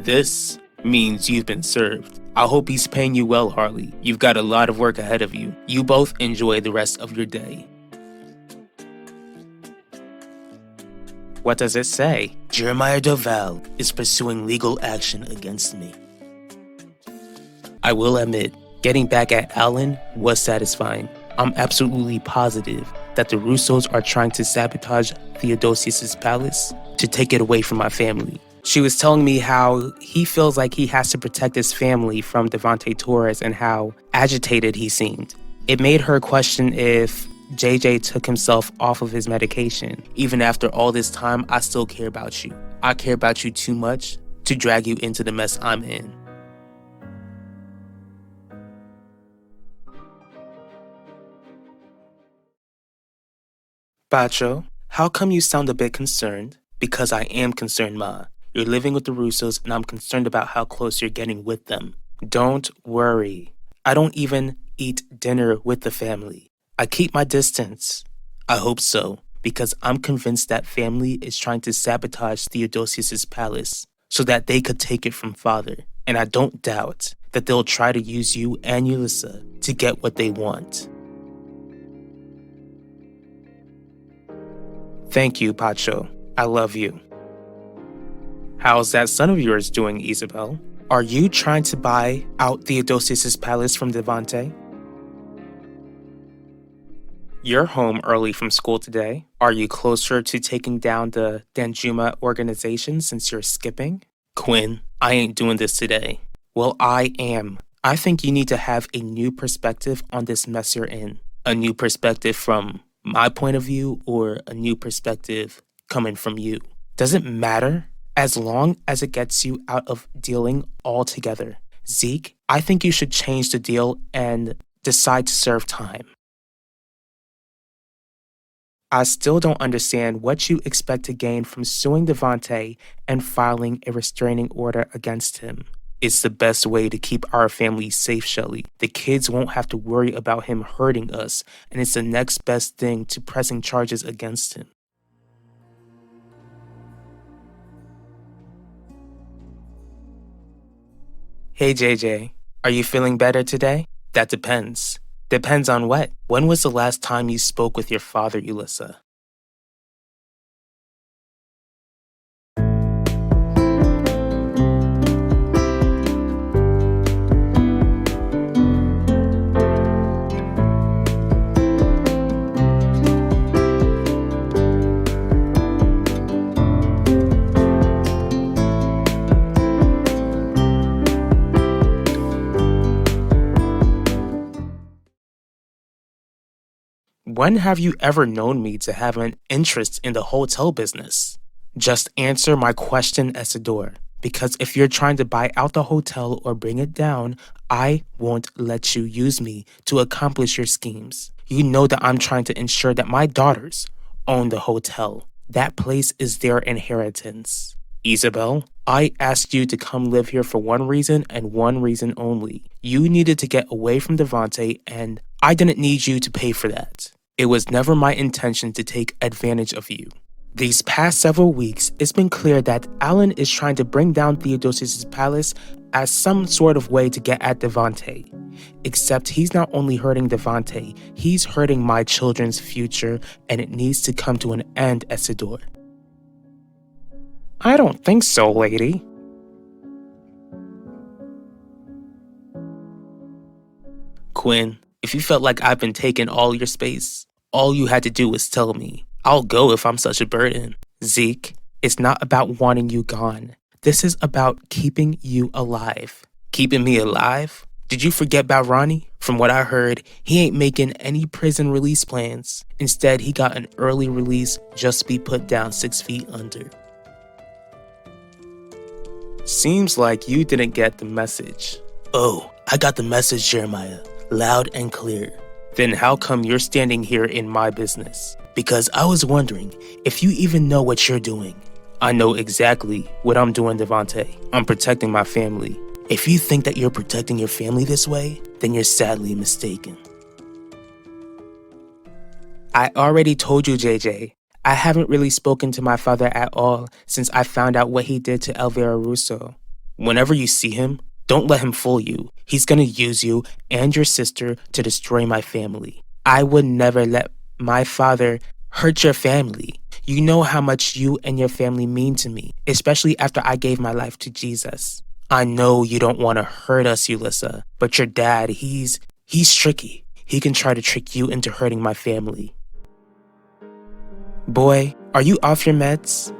This means you've been served. I hope he's paying you well, Harley. You've got a lot of work ahead of you. You both enjoy the rest of your day. What does it say? Jeremiah Duval is pursuing legal action against me. I will admit, getting back at Alan was satisfying. I'm absolutely positive that the Russos are trying to sabotage Theodosius's palace to take it away from my family. She was telling me how he feels like he has to protect his family from Devante Torres and how agitated he seemed. It made her question if JJ took himself off of his medication. Even after all this time, I still care about you. I care about you too much to drag you into the mess I'm in. Bacho, how come you sound a bit concerned? Because I am concerned, Ma. You're living with the Russos, and I'm concerned about how close you're getting with them. Don't worry. I don't even eat dinner with the family. I keep my distance. I hope so, because I'm convinced that family is trying to sabotage Theodosius's palace so that they could take it from Father. And I don't doubt that they'll try to use you and Ulissa to get what they want. Thank you, Pacho. I love you. How's that son of yours doing, Isabel? Are you trying to buy out Theodosius's palace from Devante? You're home early from school today. Are you closer to taking down the Danjuma organization since you're skipping? Quinn, I ain't doing this today. Well, I am. I think you need to have a new perspective on this mess you're in. A new perspective from my point of view or a new perspective coming from you. Doesn't matter as long as it gets you out of dealing altogether. Zeke, I think you should change the deal and decide to serve time. I still don't understand what you expect to gain from suing Devante and filing a restraining order against him. It's the best way to keep our family safe, Shelly. The kids won't have to worry about him hurting us, and it's the next best thing to pressing charges against him. Hey, JJ, are you feeling better today? That depends. Depends on what? When was the last time you spoke with your father, Ulissa? When have you ever known me to have an interest in the hotel business? Just answer my question, Isidore, because if you're trying to buy out the hotel or bring it down, I won't let you use me to accomplish your schemes. You know that I'm trying to ensure that my daughters own the hotel. That place is their inheritance. Isabel, I asked you to come live here for one reason and one reason only. You needed to get away from Devante, and I didn't need you to pay for that. It was never my intention to take advantage of you. These past several weeks, it's been clear that Alan is trying to bring down Theodosius' palace as some sort of way to get at Devante. Except he's not only hurting Devante, he's hurting my children's future, and it needs to come to an end, Isidore. I don't think so, lady. Quinn, if you felt like I've been taking all your space, all you had to do was tell me. I'll go if I'm such a burden. Zeke, it's not about wanting you gone. This is about keeping you alive. Keeping me alive? Did you forget about Ronnie? From what I heard, he ain't making any prison release plans. Instead, he got an early release just to be put down 6 feet under. Seems like you didn't get the message. Oh, I got the message, Jeremiah. Loud and clear. Then how come you're standing here in my business? Because I was wondering if you even know what you're doing. I know exactly what I'm doing, Devante. I'm protecting my family. If you think that you're protecting your family this way, then you're sadly mistaken. I already told you, JJ. I haven't really spoken to my father at all since I found out what he did to Elvira Russo. Whenever you see him, don't let him fool you. He's gonna use you and your sister to destroy my family. I would never let my father hurt your family. You know how much you and your family mean to me, especially after I gave my life to Jesus. I know you don't want to hurt us, Ulissa, but your dad, he's tricky. He can try to trick you into hurting my family. Boy, are you off your meds?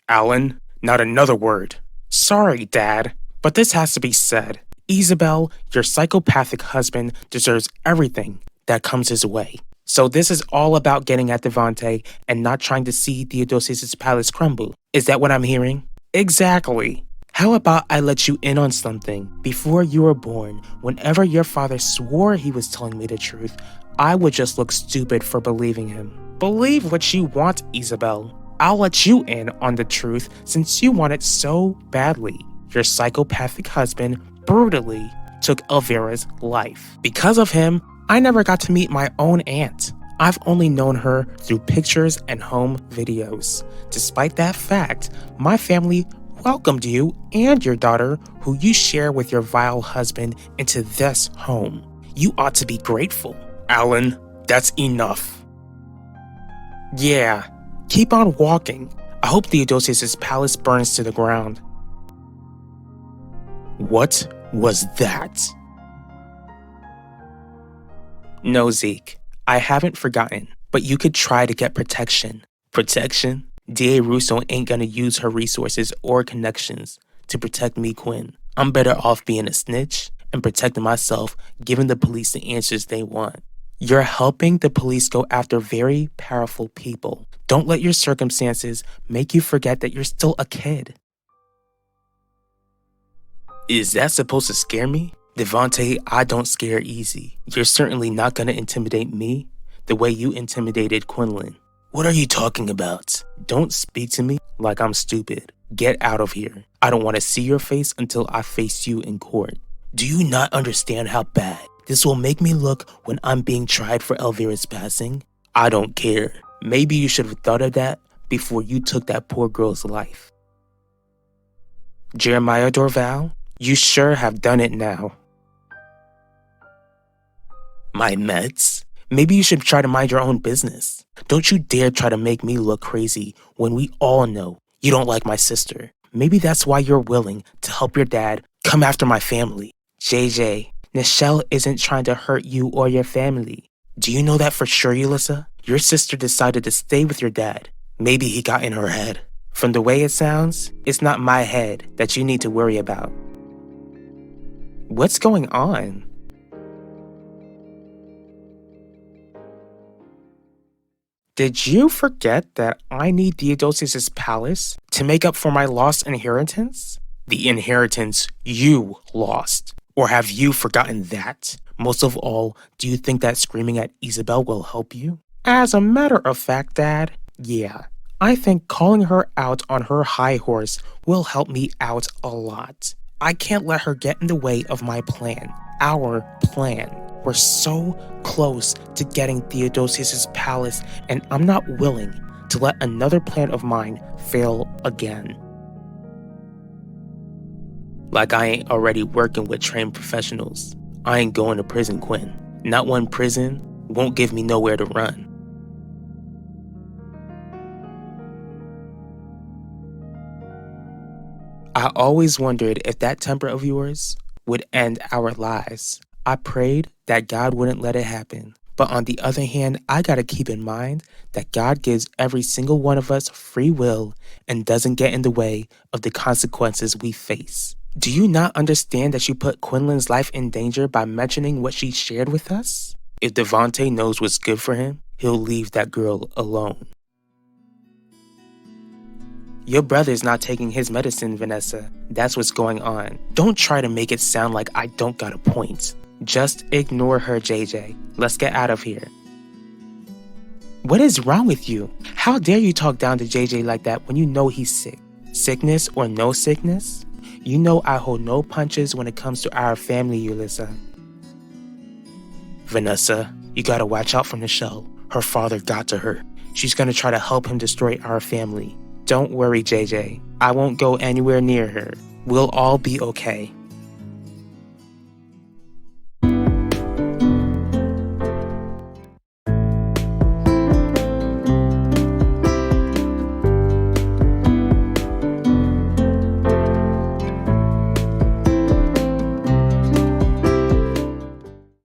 Alan, not another word. Sorry, Dad, but this has to be said. Isabel, your psychopathic husband deserves everything that comes his way. So this is all about getting at Devante and not trying to see Theodosius' palace crumble. Is that what I'm hearing? Exactly. How about I let you in on something? Before you were born, whenever your father swore he was telling me the truth, I would just look stupid for believing him. Believe what you want, Isabel. I'll let you in on the truth since you want it so badly. Your psychopathic husband brutally took Elvira's life. Because of him, I never got to meet my own aunt. I've only known her through pictures and home videos. Despite that fact, my family welcomed you and your daughter, who you share with your vile husband, into this home. You ought to be grateful. Alan, that's enough. Yeah, keep on walking. I hope Theodosius' palace burns to the ground. What was that? No, Zeke, I haven't forgotten, but you could try to get protection. Protection? D.A. Russo ain't gonna use her resources or connections to protect me, Quinn. I'm better off being a snitch and protecting myself, giving the police the answers they want. You're helping the police go after very powerful people. Don't let your circumstances make you forget that you're still a kid. Is that supposed to scare me? Devante, I don't scare easy. You're certainly not gonna intimidate me the way you intimidated Quinlan. What are you talking about? Don't speak to me like I'm stupid. Get out of here. I don't want to see your face until I face you in court. Do you not understand how bad this will make me look when I'm being tried for Elvira's passing? I don't care. Maybe you should have thought of that before you took that poor girl's life. Jeremiah Dorval, you sure have done it now. My meds? Maybe you should try to mind your own business. Don't you dare try to make me look crazy when we all know you don't like my sister. Maybe that's why you're willing to help your dad come after my family. JJ, Nichelle isn't trying to hurt you or your family. Do you know that for sure, Ulissa? Your sister decided to stay with your dad. Maybe he got in her head. From the way it sounds, it's not my head that you need to worry about. What's going on? Did you forget that I need Theodosius' palace to make up for my lost inheritance? The inheritance you lost. Or have you forgotten that? Most of all, do you think that screaming at Isabel will help you? As a matter of fact, Dad, yeah. I think calling her out on her high horse will help me out a lot. I can't let her get in the way of my plan. Our plan. We're so close to getting Theodosius' palace, and I'm not willing to let another plan of mine fail again. Like I ain't already working with trained professionals. I ain't going to prison, Quinn. Not one prison won't give me nowhere to run. I always wondered if that temper of yours would end our lives. I prayed that God wouldn't let it happen. But on the other hand, I gotta keep in mind that God gives every single one of us free will and doesn't get in the way of the consequences we face. Do you not understand that you put Quinlan's life in danger by mentioning what she shared with us? If Devante knows what's good for him, he'll leave that girl alone. Your brother's not taking his medicine, Vanessa. That's what's going on. Don't try to make it sound like I don't got a point. Just ignore her, JJ. Let's get out of here. What is wrong with you? How dare you talk down to JJ like that when you know he's sick? Sickness or no sickness? You know I hold no punches when it comes to our family, Ulissa. Vanessa, you gotta watch out for Nichelle. Her father got to her. She's gonna try to help him destroy our family. Don't worry, JJ. I won't go anywhere near her. We'll all be okay.